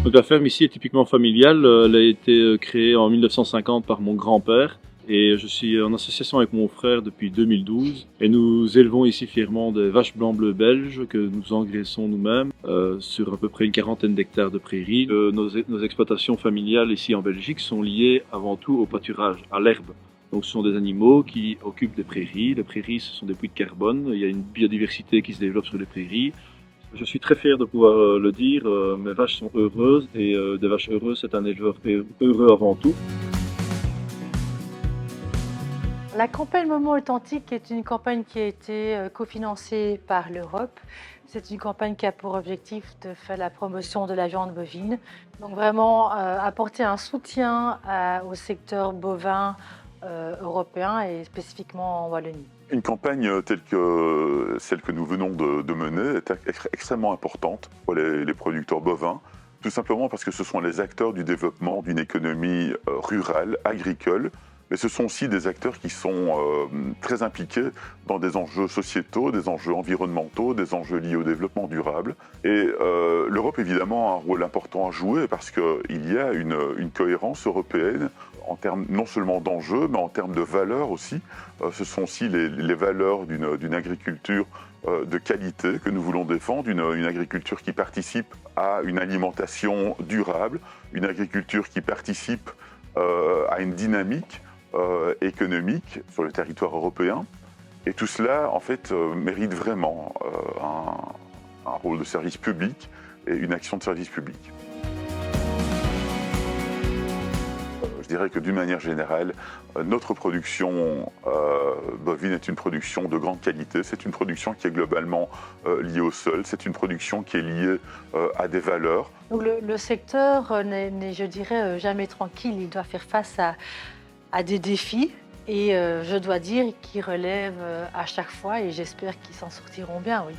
Donc la ferme ici est typiquement familiale. Elle a été créée en 1950 par mon grand-père. Et je suis en association avec mon frère depuis 2012. Et nous élevons ici fièrement des vaches blancs bleues belges que nous engraissons nous-mêmes sur à peu près une quarantaine d'hectares de prairies. Nos exploitations familiales ici en Belgique sont liées avant tout au pâturage, à l'herbe. Donc ce sont des animaux qui occupent des prairies. Les prairies, ce sont des puits de carbone. Il y a une biodiversité qui se développe sur les prairies. Je suis très fier de pouvoir le dire. Mes vaches sont heureuses et des vaches heureuses, c'est un éleveur heureux avant tout. La campagne Moment Authentique est une campagne qui a été cofinancée par l'Europe. C'est une campagne qui a pour objectif de faire la promotion de la viande bovine. Donc vraiment apporter un soutien au secteur bovin européen et spécifiquement en Wallonie. Une campagne telle que celle que nous venons de mener est extrêmement importante pour les producteurs bovins, tout simplement parce que ce sont les acteurs du développement d'une économie rurale, agricole, mais ce sont aussi des acteurs qui sont très impliqués dans des enjeux sociétaux, des enjeux environnementaux, des enjeux liés au développement durable. Et l'Europe, évidemment, a un rôle important à jouer parce qu'il y a une cohérence européenne en termes non seulement d'enjeux, mais en termes de valeurs aussi. Ce sont aussi les valeurs d'une agriculture de qualité que nous voulons défendre, une agriculture qui participe à une alimentation durable, une agriculture qui participe à une dynamique économique sur le territoire européen. Et tout cela, en fait, mérite vraiment un rôle de service public et une action de service public. Je dirais que d'une manière générale, notre production bovine est une production de grande qualité. C'est une production qui est globalement liée au sol. C'est une production qui est liée à des valeurs. Donc le secteur n'est, je dirais, jamais tranquille. Il doit faire face à des défis et je dois dire qu'ils relèvent à chaque fois et j'espère qu'ils s'en sortiront bien, oui.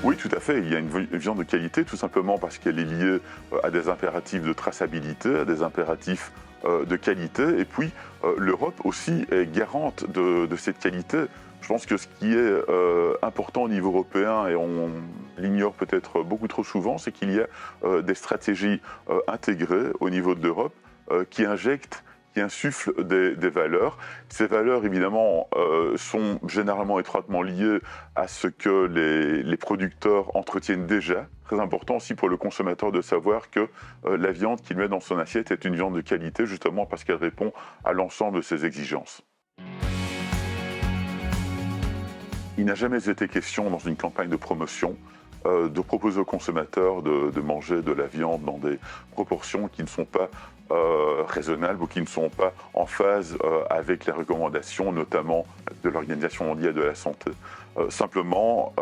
Oui, tout à fait. Il y a une viande de qualité tout simplement parce qu'elle est liée à des impératifs de traçabilité, à des impératifs de qualité. Et puis, l'Europe aussi est garante de cette qualité. Je pense que ce qui est important au niveau européen, et on l'ignore peut-être beaucoup trop souvent, c'est qu'il y a des stratégies intégrées au niveau de l'Europe qui insufflent des valeurs. Ces valeurs, évidemment, sont généralement étroitement liées à ce que les producteurs entretiennent déjà. Très important aussi pour le consommateur de savoir que la viande qu'il met dans son assiette est une viande de qualité, justement parce qu'elle répond à l'ensemble de ses exigences. Il n'a jamais été question dans une campagne de promotion de proposer aux consommateurs de manger de la viande dans des proportions qui ne sont pas raisonnables ou qui ne sont pas en phase avec les recommandations, notamment de l'Organisation mondiale de la santé. Simplement,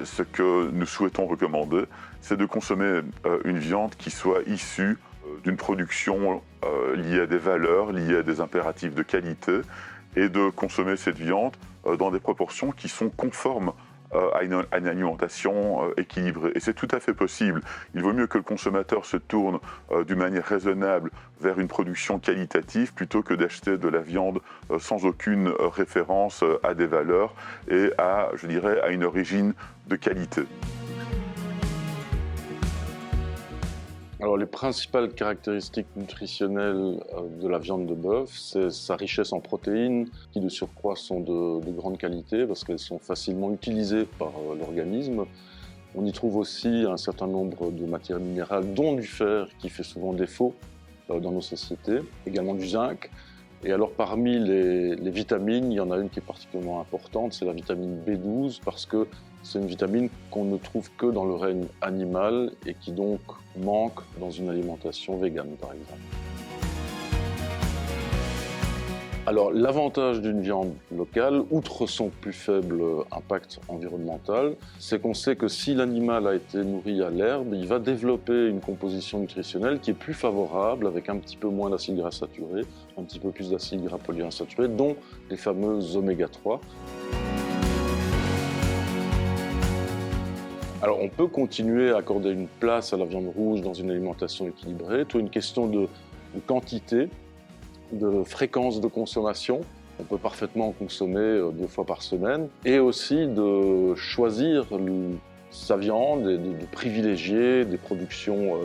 ce que nous souhaitons recommander, c'est de consommer une viande qui soit issue d'une production liée à des valeurs, liée à des impératifs de qualité, et de consommer cette viande dans des proportions qui sont conformes à une alimentation équilibrée. Et c'est tout à fait possible. Il vaut mieux que le consommateur se tourne d'une manière raisonnable vers une production qualitative plutôt que d'acheter de la viande sans aucune référence à des valeurs et à, je dirais, à une origine de qualité. Alors, les principales caractéristiques nutritionnelles de la viande de bœuf, c'est sa richesse en protéines, qui de surcroît sont de grande qualité parce qu'elles sont facilement utilisées par l'organisme. On y trouve aussi un certain nombre de matières minérales, dont du fer, qui fait souvent défaut dans nos sociétés, également du zinc. Et alors, parmi les vitamines, il y en a une qui est particulièrement importante, c'est la vitamine B12, parce que c'est une vitamine qu'on ne trouve que dans le règne animal et qui donc manque dans une alimentation végane, par exemple. Alors, l'avantage d'une viande locale, outre son plus faible impact environnemental, c'est qu'on sait que si l'animal a été nourri à l'herbe, il va développer une composition nutritionnelle qui est plus favorable, avec un petit peu moins d'acides gras saturés, un petit peu plus d'acides gras polyinsaturés, dont les fameux oméga 3. Alors, on peut continuer à accorder une place à la viande rouge dans une alimentation équilibrée. Tout une question de quantité, de fréquence de consommation. On peut parfaitement consommer 2 fois par semaine. Et aussi de choisir sa viande et de privilégier des productions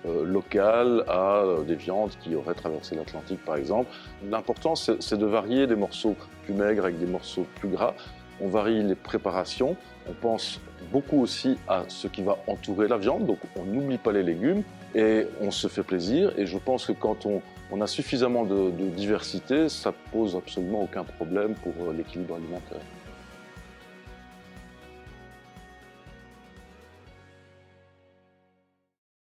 locales à des viandes qui auraient traversé l'Atlantique par exemple. L'important c'est de varier des morceaux plus maigres avec des morceaux plus gras. On varie les préparations, on pense beaucoup aussi à ce qui va entourer la viande, donc on n'oublie pas les légumes et on se fait plaisir. Et je pense que quand on a suffisamment de diversité, ça pose absolument aucun problème pour l'équilibre alimentaire.